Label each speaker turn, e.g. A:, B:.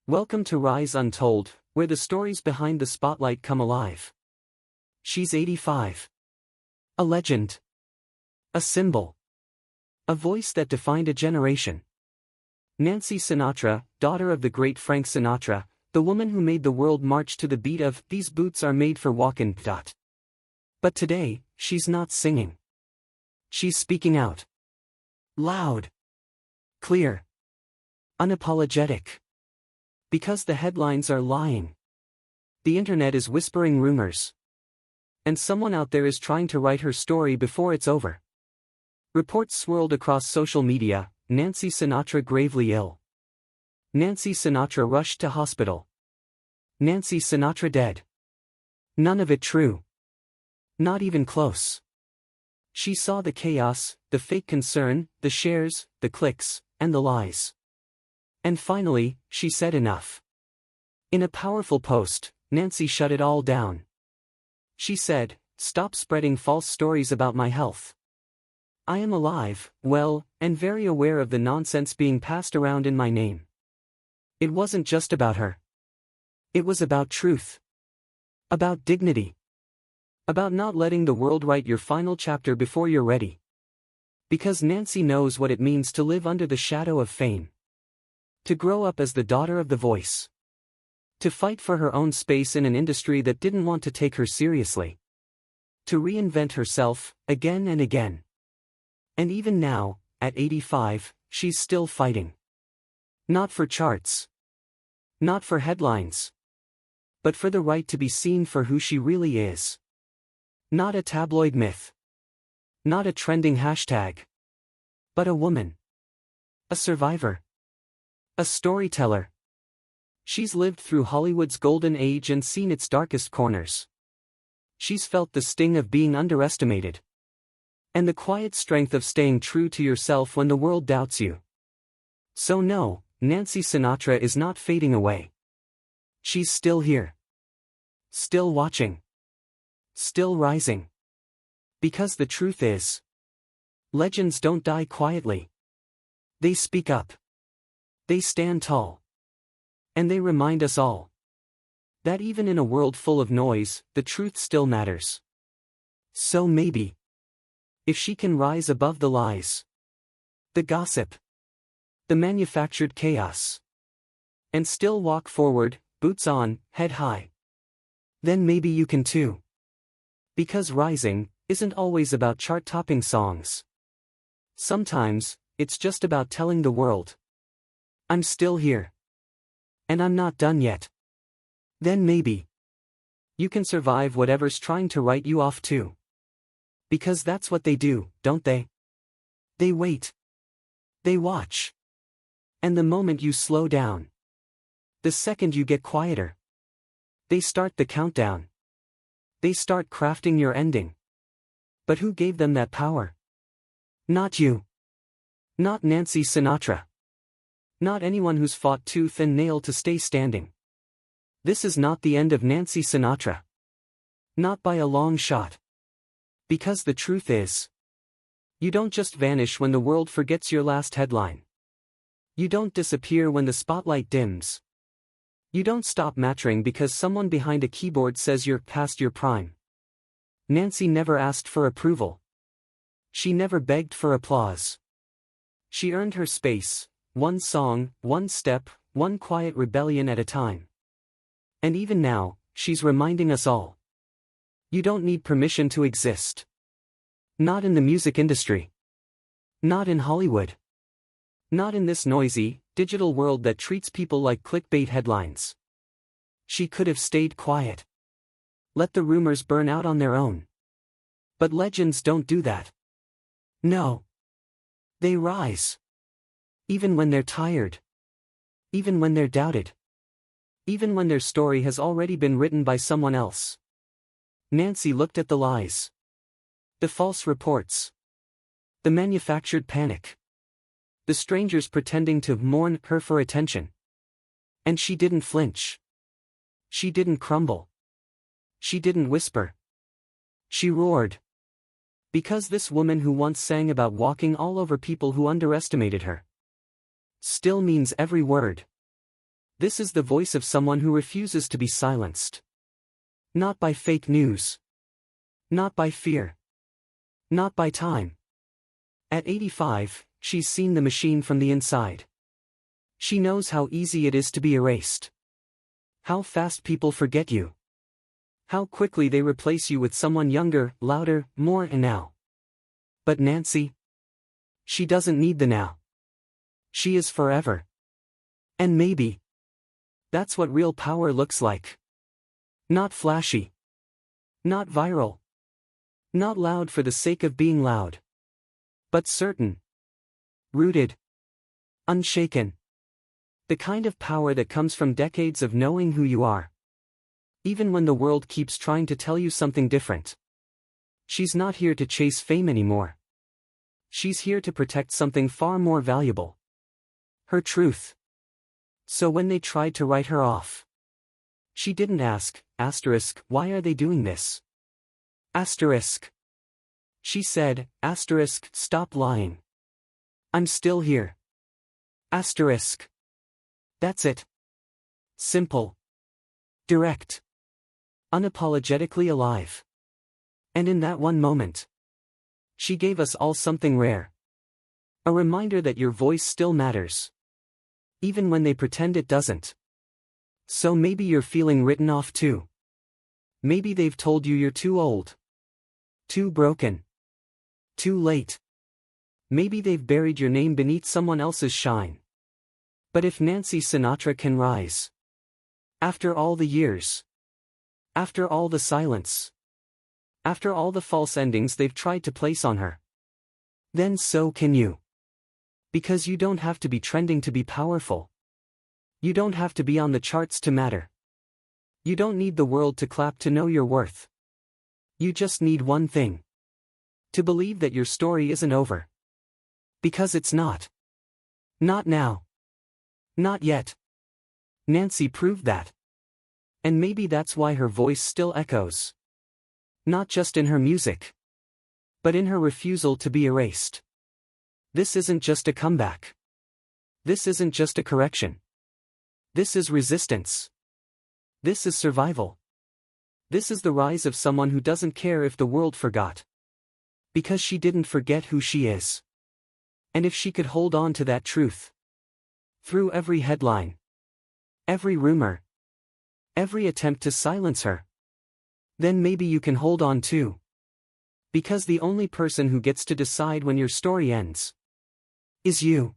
A: Welcome to Rise Untold, where the stories behind the spotlight come alive. She's 85. A legend. A symbol. A voice that defined a generation. Nancy Sinatra, daughter of the great Frank Sinatra, the woman who made the world march to the beat of "These Boots Are Made for Walkin'." But today, she's not singing. She's speaking out. Loud. Clear. Unapologetic. Because the headlines are lying. The internet is whispering rumors. And someone out there is trying to write her story before it's over. Reports swirled across social media: Nancy Sinatra gravely ill. Nancy Sinatra rushed to hospital. Nancy Sinatra dead. None of it true. Not even close. She saw the chaos, the fake concern, the shares, the clicks, and the lies. And finally, she said enough. In a powerful post, Nancy shut it all down. She said, "Stop spreading false stories about my health. I am alive, well, and very aware of the nonsense being passed around in my name." It wasn't just about her. It was about truth. About dignity. About not letting the world write your final chapter before you're ready. Because Nancy knows what it means to live under the shadow of fame. To grow up as the daughter of The Voice. To fight for her own space in an industry that didn't want to take her seriously. To reinvent herself, again and again. And even now, at 85, she's still fighting. Not for charts. Not for headlines. But for the right to be seen for who she really is. Not a tabloid myth. Not a trending hashtag. But a woman. A survivor. A storyteller. She's lived through Hollywood's golden age and seen its darkest corners. She's felt the sting of being underestimated. And the quiet strength of staying true to yourself when the world doubts you. So no, Nancy Sinatra is not fading away. She's still here. Still watching. Still rising. Because the truth is, legends don't die quietly. They speak up. They stand tall. And they remind us all that even in a world full of noise, the truth still matters. So maybe, if she can rise above the lies, the gossip, the manufactured chaos, and still walk forward, boots on, head high, then maybe you can too. Because rising isn't always about chart-topping songs. Sometimes, it's just about telling the world, I'm still here. And I'm not done yet. Then maybe you can survive whatever's trying to write you off too. Because that's what they do, don't they? They wait. They watch. And the moment you slow down, the second you get quieter, they start the countdown. They start crafting your ending. But who gave them that power? Not you. Not Nancy Sinatra. Not anyone who's fought tooth and nail to stay standing. This is not the end of Nancy Sinatra. Not by a long shot. Because the truth is, you don't just vanish when the world forgets your last headline. You don't disappear when the spotlight dims. You don't stop mattering because someone behind a keyboard says you're past your prime. Nancy never asked for approval. She never begged for applause. She earned her space. One song, one step, one quiet rebellion at a time. And even now, she's reminding us all. You don't need permission to exist. Not in the music industry. Not in Hollywood. Not in this noisy, digital world that treats people like clickbait headlines. She could have stayed quiet. Let the rumors burn out on their own. But legends don't do that. No. They rise. Even when they're tired. Even when they're doubted. Even when their story has already been written by someone else. Nancy looked at the lies. The false reports. The manufactured panic. The strangers pretending to mourn her for attention. And she didn't flinch. She didn't crumble. She didn't whisper. She roared. Because this woman who once sang about walking all over people who underestimated her still means every word. This is the voice of someone who refuses to be silenced. Not by fake news. Not by fear. Not by time. At 85, she's seen the machine from the inside. She knows how easy it is to be erased. How fast people forget you. How quickly they replace you with someone younger, louder, more now. But Nancy? She doesn't need the now. She is forever. And maybe that's what real power looks like. Not flashy. Not viral. Not loud for the sake of being loud. But certain. Rooted. Unshaken. The kind of power that comes from decades of knowing who you are. Even when the world keeps trying to tell you something different. She's not here to chase fame anymore. She's here to protect something far more valuable. Her truth. So when they tried to write her off, she didn't ask, why are they doing this? She said, stop lying. I'm still here. That's it. Simple. Direct. Unapologetically alive. And in that one moment, she gave us all something rare. A reminder that your voice still matters. Even when they pretend it doesn't. So maybe you're feeling written off too. Maybe they've told you you're too old. Too broken. Too late. Maybe they've buried your name beneath someone else's shine. But if Nancy Sinatra can rise. After all the years. After all the silence. After all the false endings they've tried to place on her. Then so can you. Because you don't have to be trending to be powerful. You don't have to be on the charts to matter. You don't need the world to clap to know your worth. You just need one thing. To believe that your story isn't over. Because it's not. Not now. Not yet. Nancy proved that. And maybe that's why her voice still echoes. Not just in her music. But in her refusal to be erased. This isn't just a comeback. This isn't just a correction. This is resistance. This is survival. This is the rise of someone who doesn't care if the world forgot. Because she didn't forget who she is. And if she could hold on to that truth. Through every headline. Every rumor. Every attempt to silence her. Then maybe you can hold on too. Because the only person who gets to decide when your story ends is you.